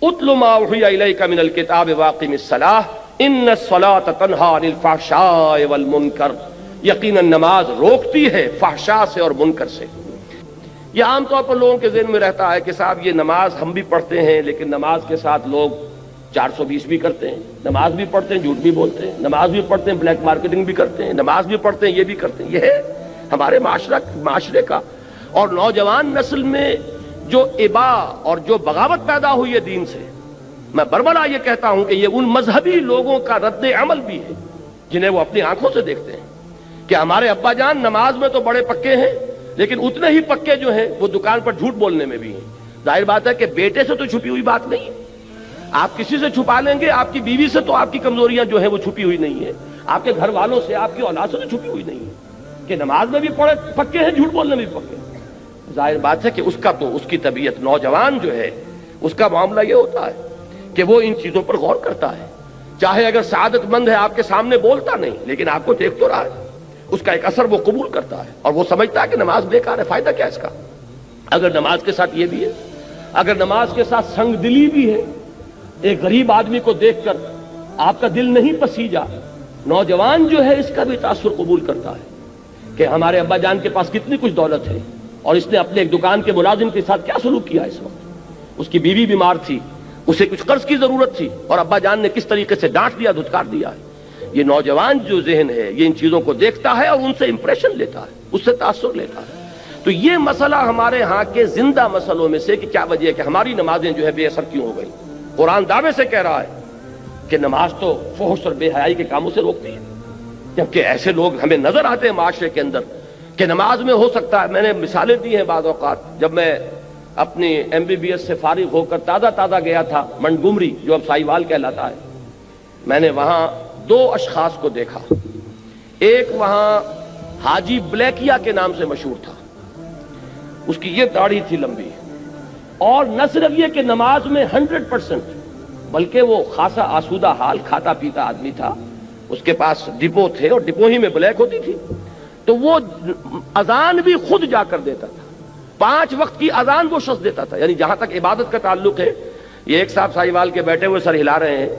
اتل ما اوحی الیک من الکتاب واقم الصلاۃ ان الصلاۃ تنہی عن الفحشاء والمنکر، یقیناً نماز روکتی ہے فحشاء سے اور منکر سے۔ یہ عام طور پر لوگوں کے ذہن میں رہتا ہے کہ صاحب یہ نماز ہم بھی پڑھتے ہیں لیکن نماز کے ساتھ لوگ 420 بھی کرتے ہیں، نماز بھی پڑھتے ہیں جھوٹ بھی بولتے ہیں، نماز بھی پڑھتے ہیں بلیک مارکیٹنگ بھی کرتے ہیں، نماز بھی پڑھتے ہیں یہ بھی کرتے ہیں۔ یہ ہے ہمارے معاشرے کا، اور نوجوان نسل میں جو ابا اور جو بغاوت پیدا ہوئی ہے دین سے، میں بربلا یہ کہتا ہوں کہ یہ ان مذہبی لوگوں کا رد عمل بھی ہے جنہیں وہ اپنی آنکھوں سے دیکھتے ہیں کہ ہمارے ابا جان نماز میں تو بڑے پکے ہیں لیکن اتنے ہی پکے جو ہیں وہ دکان پر جھوٹ بولنے میں بھی ہیں۔ ظاہر بات ہے کہ بیٹے سے تو چھپی ہوئی بات نہیں ہے، آپ کسی سے چھپا لیں گے، آپ کی بیوی سے تو آپ کی کمزوریاں جو ہیں وہ چھپی ہوئی نہیں ہے، آپ کے گھر والوں سے، آپ کی اولاد سے تو چھپی ہوئی نہیں ہے کہ نماز میں بھی پڑے پکے ہیں، جھوٹ بولنے میں بھی پکے ہیں۔ ظاہر بات ہے کہ اس کی طبیعت، نوجوان جو ہے اس کا معاملہ یہ ہوتا ہے کہ وہ ان چیزوں پر غور کرتا ہے، چاہے اگر سعادت مند ہے آپ کے سامنے بولتا نہیں لیکن آپ کو دیکھ تو رہا ہے، اس کا ایک اثر وہ قبول کرتا ہے اور وہ سمجھتا ہے کہ نماز بیکار ہے، فائدہ کیا اس کا؟ اگر نماز کے ساتھ یہ بھی ہے، اگر نماز کے ساتھ سنگ دلی بھی ہے، ایک غریب آدمی کو دیکھ کر آپ کا دل نہیں پسیجا، نوجوان جو ہے اس کا بھی تاثر قبول کرتا ہے کہ ہمارے ابا جان کے پاس کتنی کچھ دولت ہے اور اس نے اپنے ایک دکان کے ملازم کے ساتھ کیا سلوک کیا اس وقت، اس کی بیوی بیمار تھی، اسے کچھ قرض کی ضرورت تھی اور ابا جان نے کس طریقے سے ڈانٹ دیا، دھتکار دیا ہے۔ یہ نوجوان جو ذہن ہے یہ ان چیزوں کو دیکھتا ہے اور ان سے امپریشن لیتا ہے، اس سے تاثر لیتا ہے۔ تو یہ مسئلہ ہمارے ہاں کے زندہ مسئلوں میں سے کہ کیا وجہ ہے کہ ہماری نمازیں جو ہے بے اثر کیوں ہو گئی۔ قرآن دعوے سے کہہ رہا ہے کہ نماز تو فحش اور بے حیائی کے کاموں سے روکتی ہے، جبکہ ایسے لوگ ہمیں نظر آتے ہیں معاشرے کے اندر کہ نماز میں ہو سکتا ہے، میں نے مثالیں دی ہیں بعض اوقات، جب میں اپنی MBBS سے فارغ ہو کر تازہ گیا تھا منٹگومری جو اب سائیوال کہلاتا ہے، میں نے وہاں 2 اشخاص کو دیکھا، ایک وہاں حاجی بلیکیا کے نام سے مشہور تھا، اس کی یہ داڑھی تھی لمبی، اور نہ صرف یہ کہ نماز میں 100% بلکہ وہ خاصا آسودہ حال کھاتا پیتا آدمی تھا، اس کے پاس ڈپو تھے اور ڈپو ہی میں بلیک ہوتی تھی، تو وہ اذان بھی خود جا کر دیتا تھا، 5 وقت کی اذان وہ شخص دیتا تھا۔ یعنی جہاں تک عبادت کا تعلق ہے، یہ ایک صاحب ساہیوال کے بیٹھے ہوئے سر ہلا رہے ہیں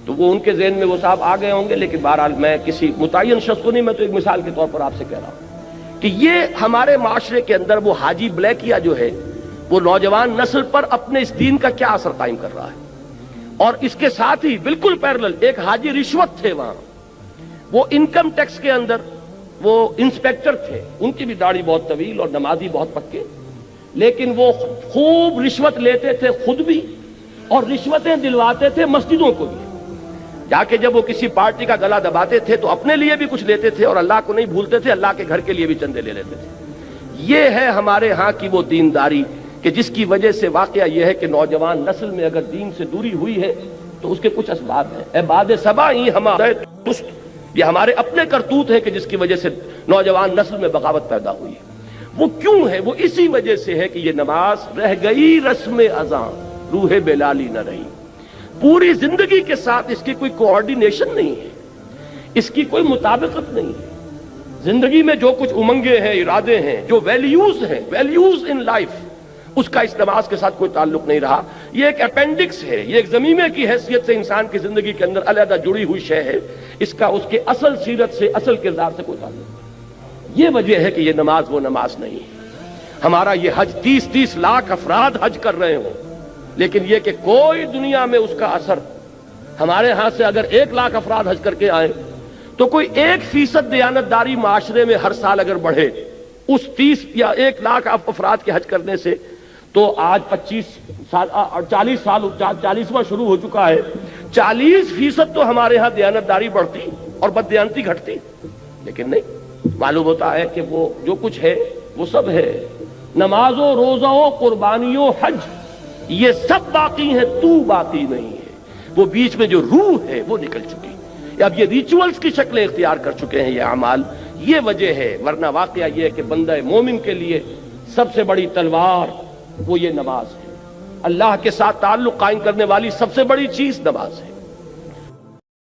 تو وہ ان کے ذہن میں وہ صاحب آ گئے ہوں گے، لیکن بہرحال میں کسی متعین شخص کو نہیں، میں تو ایک مثال کے طور پر آپ سے کہہ رہا ہوں کہ یہ ہمارے معاشرے کے اندر وہ حاجی بلیکیا جو ہے وہ نوجوان نسل پر اپنے اس دین کا کیا اثر قائم کر رہا ہے۔ اور اس کے ساتھ ہی بالکل پیرلل ایک حاجی رشوت تھے، وہاں وہ انکم ٹیکس کے اندر وہ انسپیکٹر تھے، ان کی بھی داڑھی بہت طویل اور نمازی بہت پکے، لیکن وہ خوب رشوت لیتے تھے خود بھی اور رشوتیں دلواتے تھے مسجدوں کو بھی، جا کے جب وہ کسی پارٹی کا گلا دباتے تھے تو اپنے لیے بھی کچھ لیتے تھے اور اللہ کو نہیں بھولتے تھے، اللہ کے گھر کے لیے بھی چندے لے لیتے تھے۔ یہ ہے ہمارے ہاں کی وہ دینداری کہ جس کی وجہ سے واقعہ یہ ہے کہ نوجوان نسل میں اگر دین سے دوری ہوئی ہے تو اس کے کچھ اسباب ہیں۔ اے باد صبا ہی ہمارے تست، یہ ہمارے اپنے کرتوت ہے کہ جس کی وجہ سے نوجوان نسل میں بغاوت پیدا ہوئی ہے۔ وہ کیوں ہے؟ وہ اسی وجہ سے ہے کہ یہ نماز رہ گئی رسم اذان، روح بلالی نہ رہی، پوری زندگی کے ساتھ اس کی کوئی کوآرڈینیشن نہیں ہے، اس کی کوئی مطابقت نہیں ہے۔ زندگی میں جو کچھ امنگیں ہیں، ارادے ہیں، جو ویلیوز ہیں، ویلیوز ان لائف، اس کا اس نماز کے ساتھ کوئی تعلق نہیں رہا۔ یہ ایک اپینڈکس ہے، یہ ایک ضمیمے کی حیثیت سے انسان کی زندگی کے اندر علیحدہ جڑی ہوئی شے ہے، اس کا اس کے اصل سیرت سے، اصل کردار سے کوئی تعلق نہیں۔ یہ وجہ ہے کہ یہ نماز وہ نماز نہیں ہے۔ ہمارا یہ حج 30 لاکھ افراد حج کر رہے ہوں، لیکن یہ کہ کوئی دنیا میں اس کا اثر، ہمارے ہاں سے اگر 1 لاکھ افراد حج کر کے آئیں تو کوئی 1% دیانتداری معاشرے میں ہر سال اگر بڑھے اس 30 یا 1 لاکھ افراد کے حج کرنے سے، تو آج 40واں شروع ہو چکا ہے، 40% تو ہمارے ہاں دیانتداری بڑھتی اور بددیانتی گھٹتی، لیکن نہیں، معلوم ہوتا ہے کہ وہ جو کچھ ہے وہ سب ہے، نماز و روزہ و قربانی و حج یہ سب باقی ہیں، تو باقی نہیں ہے۔ وہ بیچ میں جو روح ہے وہ نکل چکی، اب یہ ریچولز کی شکلیں اختیار کر چکے ہیں یہ اعمال، یہ وجہ ہے۔ ورنہ واقعہ یہ ہے کہ بندہ مومن کے لیے سب سے بڑی تلوار وہ یہ نماز ہے، اللہ کے ساتھ تعلق قائم کرنے والی سب سے بڑی چیز نماز ہے۔